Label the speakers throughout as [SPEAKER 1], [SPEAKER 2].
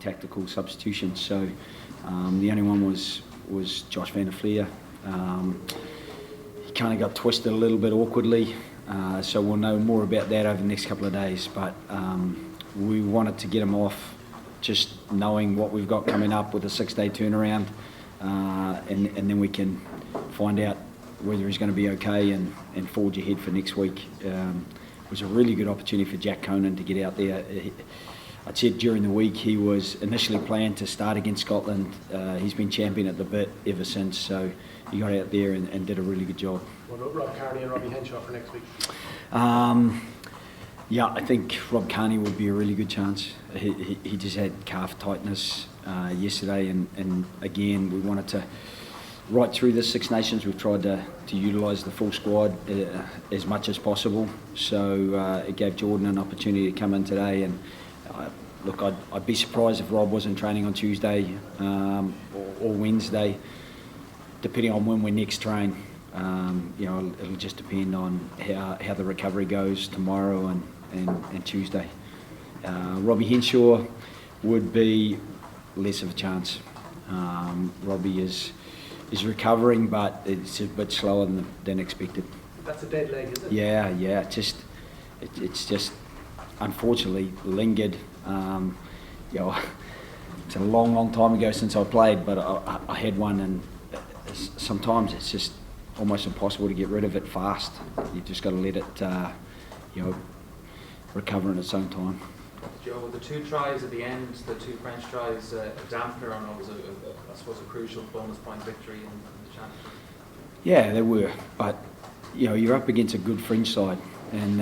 [SPEAKER 1] tactical substitutions. So the only one was Josh van der Fleer. He kind of got twisted a little bit awkwardly, so we'll know more about that over the next couple of days. But we wanted to get him off, just knowing what we've got coming up with a 6-day turnaround, and then we can find out whether he's going to be okay and forge ahead for next week. It was a really good opportunity for Jack Conan to get out there. I said during the week he was initially planned to start against Scotland. He's been champion at the bit ever since, so he got out there and did a really good job.
[SPEAKER 2] What about Rob Kearney and Robbie Henshaw for next week?
[SPEAKER 1] Yeah, I think Rob Kearney would be a really good chance. He just had calf tightness yesterday, and again, we wanted to, right through the Six Nations, we've tried to utilise the full squad as much as possible. So it gave Jordan an opportunity to come in today, and look, I'd be surprised if Rob wasn't training on Tuesday or Wednesday, depending on when we next train. It'll just depend on how the recovery goes tomorrow and Tuesday. Robbie Henshaw would be less of a chance. Robbie is recovering, but it's a bit slower than expected.
[SPEAKER 2] That's a dead leg, is it?
[SPEAKER 1] Yeah. It's just unfortunately lingered. It's a long time ago since I played, but I had one, and sometimes it's just almost impossible to get rid of it fast. You've just got to let it, recover in its own time.
[SPEAKER 3] Joe, the 2 tries at the end, the 2 French tries, a dampener on it was, I suppose, a crucial bonus point victory in the championship.
[SPEAKER 1] Yeah, they were, but you're up against a good French side, and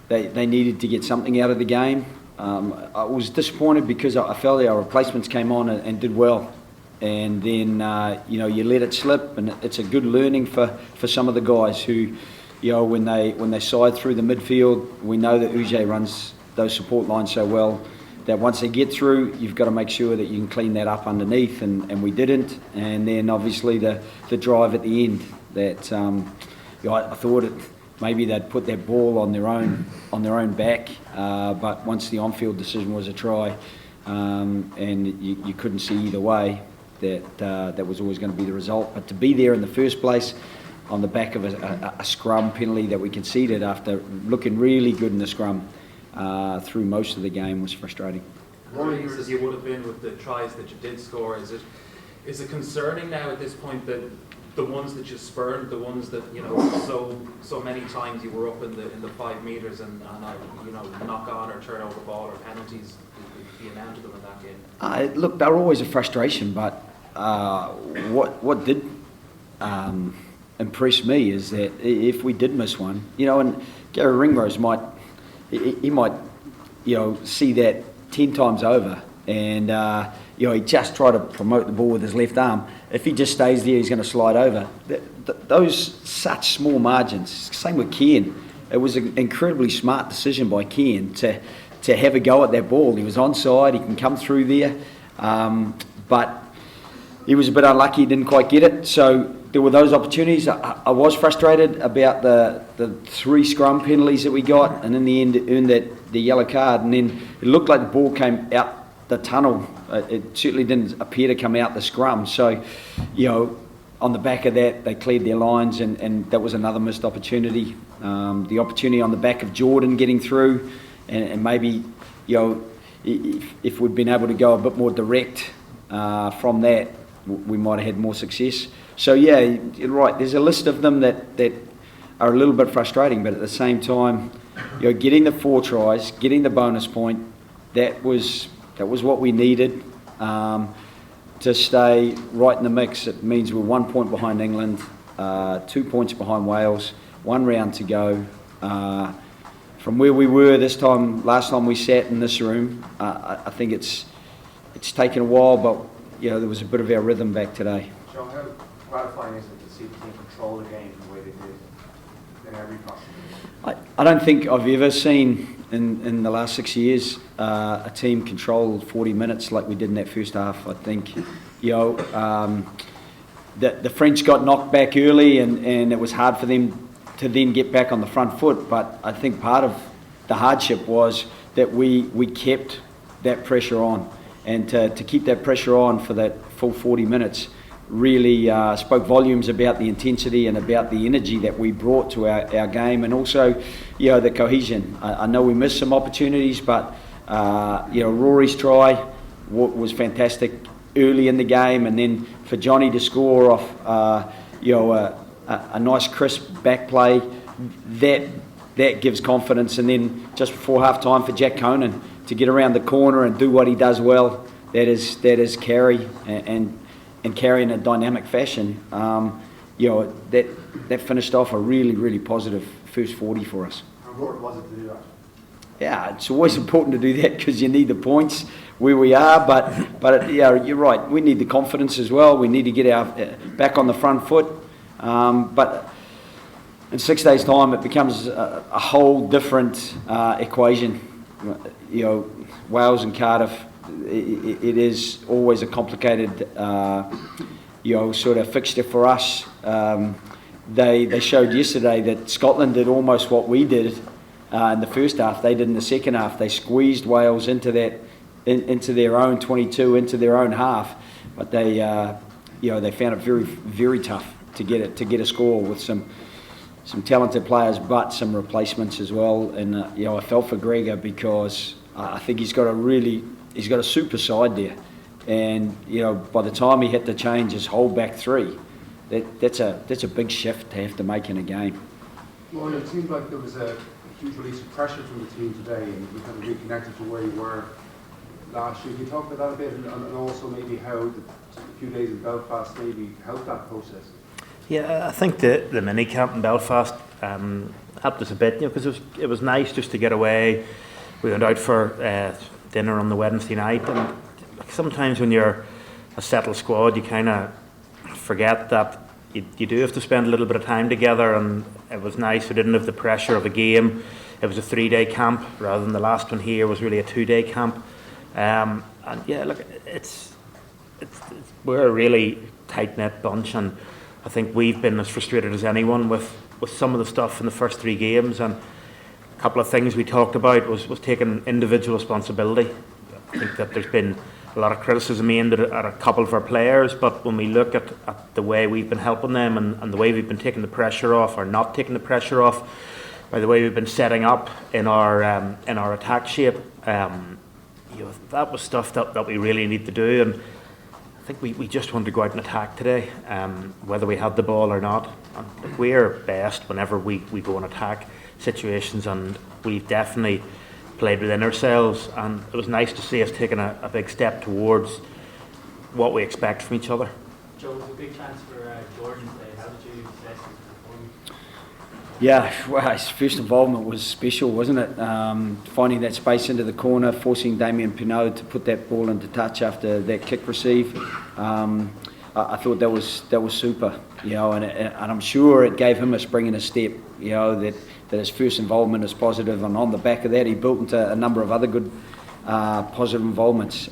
[SPEAKER 1] they needed to get something out of the game. I was disappointed because I felt our replacements came on and did well, and then you let it slip, and it's a good learning for some of the guys who, when they side through the midfield, we know that Uge runs those support lines so well that once they get through, you've got to make sure that you can clean that up underneath, and we didn't. And then obviously the drive at the end, that I thought maybe they'd put that ball on their own back, but once the on-field decision was a try, and you couldn't see either way, that was always going to be the result. But to be there in the first place on the back of a scrum penalty that we conceded after looking really good in the scrum through most of the game was frustrating.
[SPEAKER 3] Pleased as you would have been with the tries that you did score, is it concerning now at this point that the ones that you spurned, the ones that so many times you were up in the 5 metres and knock on or turn over ball or penalties, the amount of them in that game?
[SPEAKER 1] Look, they're always a frustration, but what did impress me is that if we did miss one, and Gary Ringrose might see that 10 times over, and he just tried to promote the ball with his left arm. If he just stays there, he's going to slide over. Those such small margins. Same with Kearney. It was an incredibly smart decision by Kearney to have a go at that ball. He was onside. He can come through there, but he was a bit unlucky. He didn't quite get it. So there were those opportunities. I was frustrated about the 3 scrum penalties that we got, and in the end earned the yellow card. And then it looked like the ball came out the tunnel. It certainly didn't appear to come out the scrum. So, on the back of that, they cleared their lines, and that was another missed opportunity. The opportunity on the back of Jordan getting through, and maybe, if we'd been able to go a bit more direct from that, we might have had more success. So yeah, you're right. There's a list of them that are a little bit frustrating, but at the same time, getting the 4 tries, getting the bonus point, that was what we needed to stay right in the mix. It means we're 1 point behind England, 2 points behind Wales, 1 round to go. From where we were last time we sat in this room, I think it's taken a while, but there was a bit of our rhythm back today.
[SPEAKER 4] Joe, how gratifying is it to see the team control the game the way they did in every possible?
[SPEAKER 1] I don't think I've ever seen in the last 6 years a team control 40 minutes like we did in that first half. I think the French got knocked back early, and it was hard for them to then get back on the front foot. But I think part of the hardship was that we kept that pressure on, and to keep that pressure on for that full 40 minutes really spoke volumes about the intensity and about the energy that we brought to our game, and also, the cohesion. I know we missed some opportunities, but Rory's try was fantastic early in the game, and then for Johnny to score off a nice crisp back play, that gives confidence. And then just before half time for Jack Conan to get around the corner and do what he does well, that is carry and carry in a dynamic fashion. That finished off a really, really positive first 40 for us.
[SPEAKER 4] How important was it to do that?
[SPEAKER 1] Yeah, it's always important to do that because you need the points where we are, but you're right, we need the confidence as well. We need to get our back on the front foot, but in 6 days' time it becomes a whole different equation. Wales and Cardiff, it is always a complicated sort of fixture for us. They showed yesterday that Scotland did almost what we did in the first half. They did in the second half. They squeezed Wales into their own 22, into their own half, but they found it very, very tough to get a score with some talented players, but some replacements as well. And I felt for Gregor because I think he's got a super side there, and by the time he had to change his whole back three, that's a big shift to have to make in a game.
[SPEAKER 5] Well, it seemed like there was a huge release of pressure from the team today, and you kind of reconnected to where you were last year. Can you talk about that a bit, and also maybe how the few days in Belfast maybe helped that process?
[SPEAKER 6] Yeah, I think the mini camp in Belfast helped us a bit, because it was nice just to get away. We went out for dinner on the Wednesday night, and sometimes when you're a settled squad, you kind of forget that you do have to spend a little bit of time together, and it was nice. We didn't have the pressure of a game. It was a 3-day camp rather than the last one here was really a 2-day camp. And yeah, look, we're a really tight-knit bunch, and I think we've been as frustrated as anyone with some of the stuff in the first 3 games. And a couple of things we talked about was taking individual responsibility. I think that there's been a lot of criticism aimed at a couple of our players, but when we look at the way we've been helping them and the way we've been taking the pressure off, or not taking the pressure off, by the way we've been setting up in our attack shape, that was stuff that we really need to do. And I think we just wanted to go out and attack today, whether we had the ball or not. And we're best whenever we go and attack situations, and we've definitely played within ourselves, and it was nice to see us taking a big step towards what we expect from each other.
[SPEAKER 7] Joe, it was a big chance for Jordan today. How did you assess his performance?
[SPEAKER 1] Yeah, well, his first involvement was special, wasn't it? Finding that space into the corner, forcing Damien Pinot to put that ball into touch after that kick receive. I thought that was super, and I'm sure it gave him a spring in his step, that his first involvement is positive, and on the back of that he built into a number of other good positive involvements.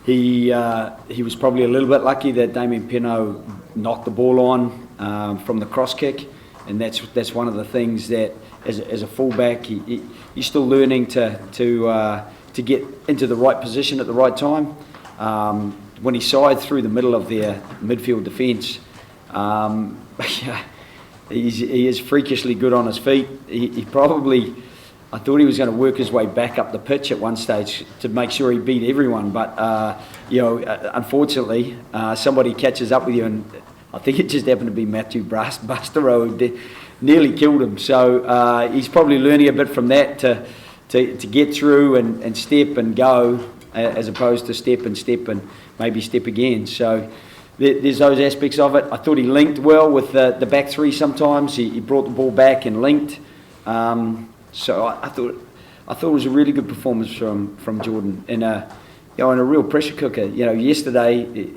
[SPEAKER 1] He was probably a little bit lucky that Damien Pinot knocked the ball on from the cross kick, and that's one of the things that as a fullback he's still learning to get into the right position at the right time. When he sided through the middle of their midfield defence, he is freakishly good on his feet. He probably, I thought he was going to work his way back up the pitch at one stage to make sure he beat everyone, but unfortunately somebody catches up with you, and I think it just happened to be Matthew Bastereau who nearly killed him. So he's probably learning a bit from that to get through and step and go, as opposed to step and maybe step again. So there's those aspects of it. I thought he linked well with the back three sometimes. He brought the ball back and linked. So I thought it was a really good performance from Jordan in a real pressure cooker. Yesterday,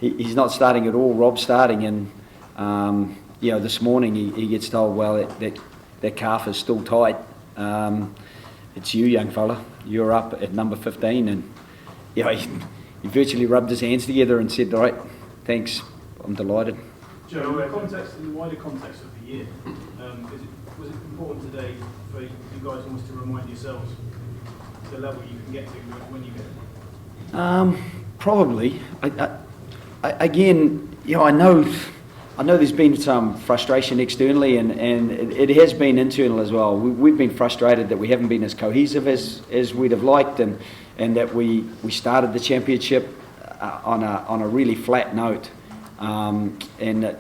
[SPEAKER 1] he's not starting at all. Rob's starting, and this morning he gets told, well, that calf is still tight. It's you, young fella. You're up at number 15, and he virtually rubbed his hands together and said, all right, thanks, I'm delighted.
[SPEAKER 8] Joe, in the wider context of the year,
[SPEAKER 7] Was it important today for you guys almost to remind yourselves the level you can get to when you get it?
[SPEAKER 1] Probably. Again, I know there's been some frustration externally, and it has been internal as well. We've been frustrated that we haven't been as cohesive as we'd have liked, and that we started the championship on a really flat note. And that,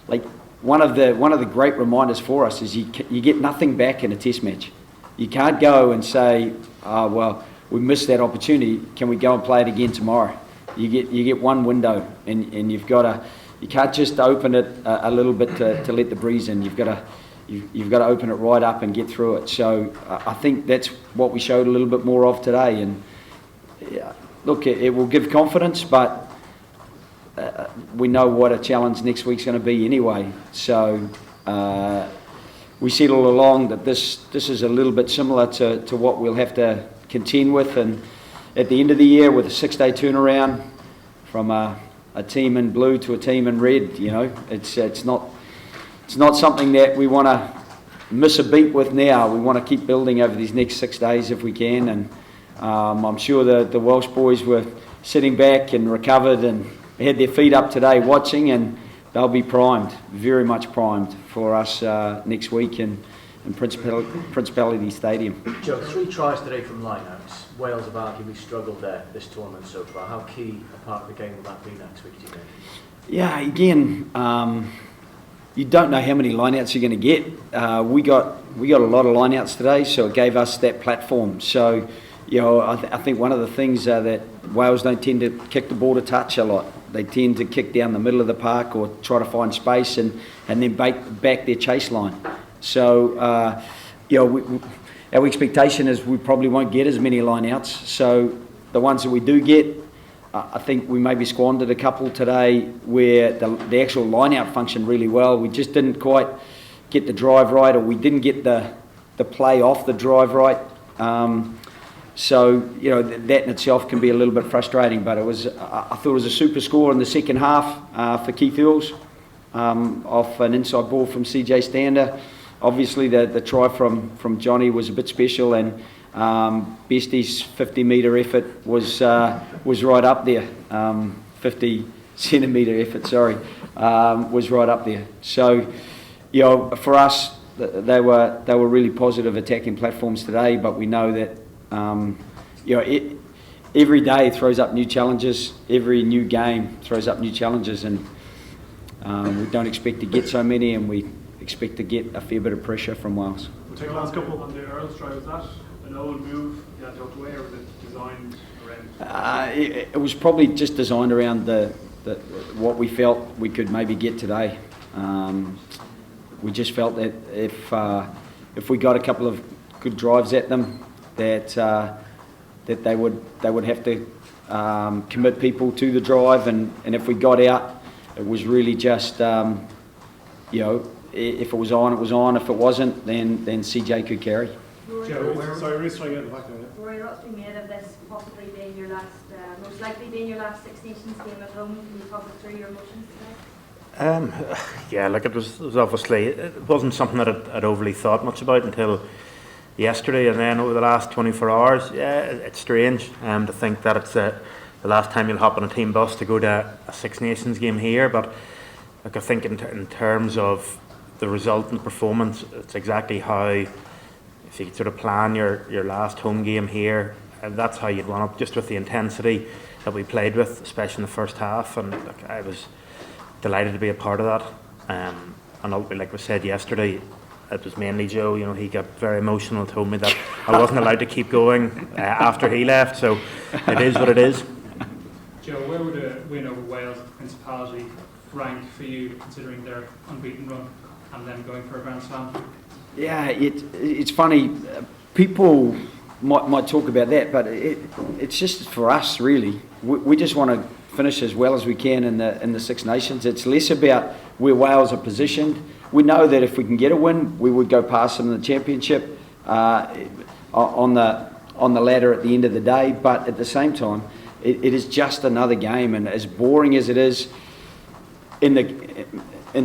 [SPEAKER 1] like one of the great reminders for us is you get nothing back in a test match. You can't go and say, well, we missed that opportunity. Can we go and play it again tomorrow? You get one window, and you can't just open it a little bit to let the breeze in. You've got to open it right up and get through it. So I think that's what we showed a little bit more of today. And look, it will give confidence, but we know what a challenge next week's going to be anyway. So we said all along that this is a little bit similar to what we'll have to contend with, and at the end of the year with a 6-day turnaround from a team in blue to a team in red, it's not something that we want to miss a beat with now. We want to keep building over these next 6 days if we can, and I'm sure the Welsh boys were sitting back and recovered and had their feet up today watching, and they'll be primed, very much primed for us next week in Principality Stadium.
[SPEAKER 8] Joe, 3 tries today from lineouts. Wales have arguably struggled there this tournament so far. How key a part of the game will that be next week, do you think?
[SPEAKER 1] Yeah, again, you don't know how many lineouts you're going to get. We got a lot of lineouts today, so it gave us that platform. So, I think one of the things that Wales don't tend to kick the ball to touch a lot. They tend to kick down the middle of the park or try to find space and then back their chase line. So, our expectation is we probably won't get as many lineouts. So the ones that we do get, I think we maybe squandered a couple today where the actual lineout functioned really well. We just didn't quite get the drive right, or we didn't get the play off the drive right. So that in itself can be a little bit frustrating. But I thought it was a super score in the second half for Keith Earls off an inside ball from CJ Stander. Obviously, the try from Johnny was a bit special, and Bestie's 50-metre effort was right up there. 50-centimetre effort, sorry, was right up there. So, for us, they were really positive attacking platforms today. But we know that every day throws up new challenges. Every new game throws up new challenges, and we don't expect to get so many, and we expect to get a fair bit of pressure from Wales.
[SPEAKER 9] We'll take the last couple on the Earls try. Was that an old move you had tucked away, or was it designed around?
[SPEAKER 1] It was probably just designed around the what we felt we could maybe get today. We just felt that if we got a couple of good drives at them, that they would have to commit people to the drive, and if we got out, it was really just if it was on, it was on. If it wasn't, then CJ could carry.
[SPEAKER 9] Sorry, Ruth, trying to get the back there.
[SPEAKER 10] Rory, what's been made of this possibly being your last, most likely being your last Six Nations game at home? Can you talk us through your emotions today?
[SPEAKER 6] Yeah, like it was obviously, it wasn't something that I'd overly thought much about until yesterday, and then over the last 24 hours, it's strange to think that it's the last time you'll hop on a team bus to go to a Six Nations game here. But like, I think in terms of the result and the performance, it's exactly how, if you could sort of plan your last home game here, that's how you'd want it, just with the intensity that we played with, especially in the first half. And like, I was delighted to be a part of that. And like we said yesterday, it was mainly Joe. He got very emotional, told me that I wasn't allowed to keep going after he left. So it is what it is.
[SPEAKER 9] Joe, where would a win over Wales at the Principality rank for you, considering their unbeaten run and them going for a Grand Slam?
[SPEAKER 1] Yeah, it's funny. People might talk about that, but it's just for us really. We just want to finish as well as we can in the Six Nations. It's less about where Wales are positioned. We know that if we can get a win, we would go past them in the championship on the ladder at the end of the day. But at the same time, it is just another game, and as boring as it is, in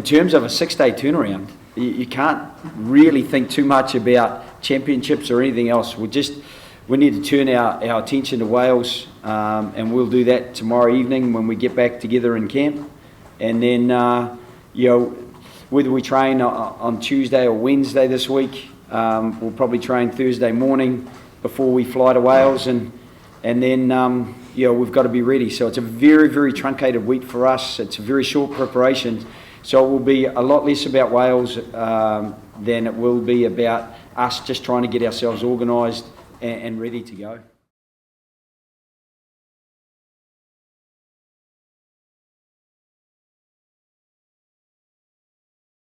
[SPEAKER 1] terms of a 6-day turnaround, you can't really think too much about championships or anything else. We need to turn our attention to Wales, and we'll do that tomorrow evening when we get back together in camp. And then, whether we train on Tuesday or Wednesday this week, we'll probably train Thursday morning before we fly to Wales, and then we've got to be ready. So it's a very, very truncated week for us. It's a very short preparation. So it will be a lot less about Wales than it will be about us just trying to get ourselves organised and ready to go.